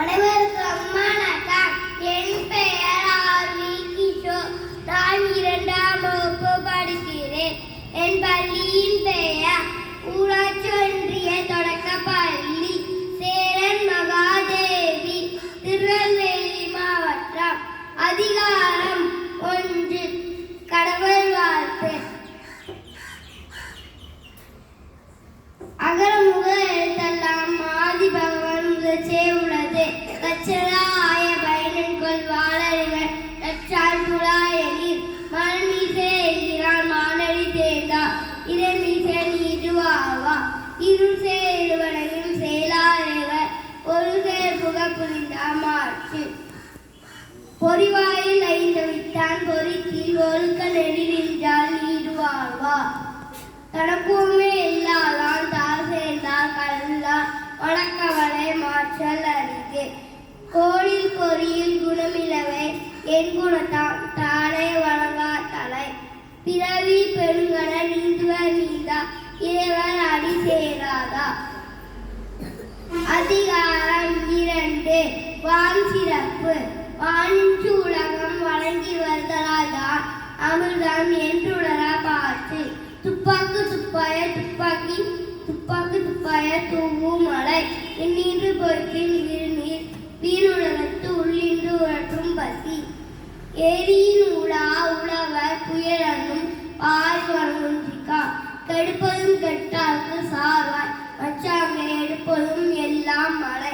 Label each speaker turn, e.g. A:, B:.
A: அனைவருக்கும் வணக்கம். என் பெயர் ஆர்வி கிஷோர். நான் 2ஆம் வகுப்பு படிக்கிறேன். என் பள்ளியின் பெயர் ஊராட்சி ஒன்றிய தொடக்கப்பள்ளி சேரன் மகாதேவி, திருநெல்வேலி மாவட்டம். அதிகாரம் 1, கடவுள் வாழ்த்து. அகர முதல் எழுத்தெல்லாம் ஆதி பகவான் முதற்றே உள்ளது. கற்றலாய பயனன் கொள் வாழறிவர் கற்றால் புலாயனில் மனமீசே என்கிறான் மானடி தேர்ந்தா இரமீசே நீடுவாவா இருள் சேருவனையும் செயலாளர் ஒரு சேர் புக புரிந்தா மாற்று பொறிவாயில் 5 விட்டான் பொறித்தில் ஒழுக்க நெறி நின்றால் நீடுவாவா தனக்குமே இல்லாதான் தார் சேர்ந்தால் கல்லா வழக்கவளை மாற்றல் அரிது கோடில் பொறியில் குணமிலவே என் குணத்தான் தானே வழங்கா தலை பிறவி பெருங்கன நீந்துவர் நீந்தா இறைவர் அடி சேராதா. அதிகாரம் 2, வான் சிறப்பு. வானின்று உலகம் வழங்கி வருதலால்தான் அமிர்தம் என்றுடர பார்த்து துப்பாக்கு துப்பாய துப்பாக்கி துப்பாக்கு துப்பாய தூவும் மலை எண்ணீன்று பொய்ப்பின் விருநீர் வீணுலகத்து உள்ளின்று உழற்றும் பசி ஏரியின் உலா உழவர் புயலனும் பாரி வழங்குந்திக்கா கெடுப்பதும் கெட்டார்க்கு சார்வாய் மச்சாங்க எடுப்பதும் எல்லாம் மலை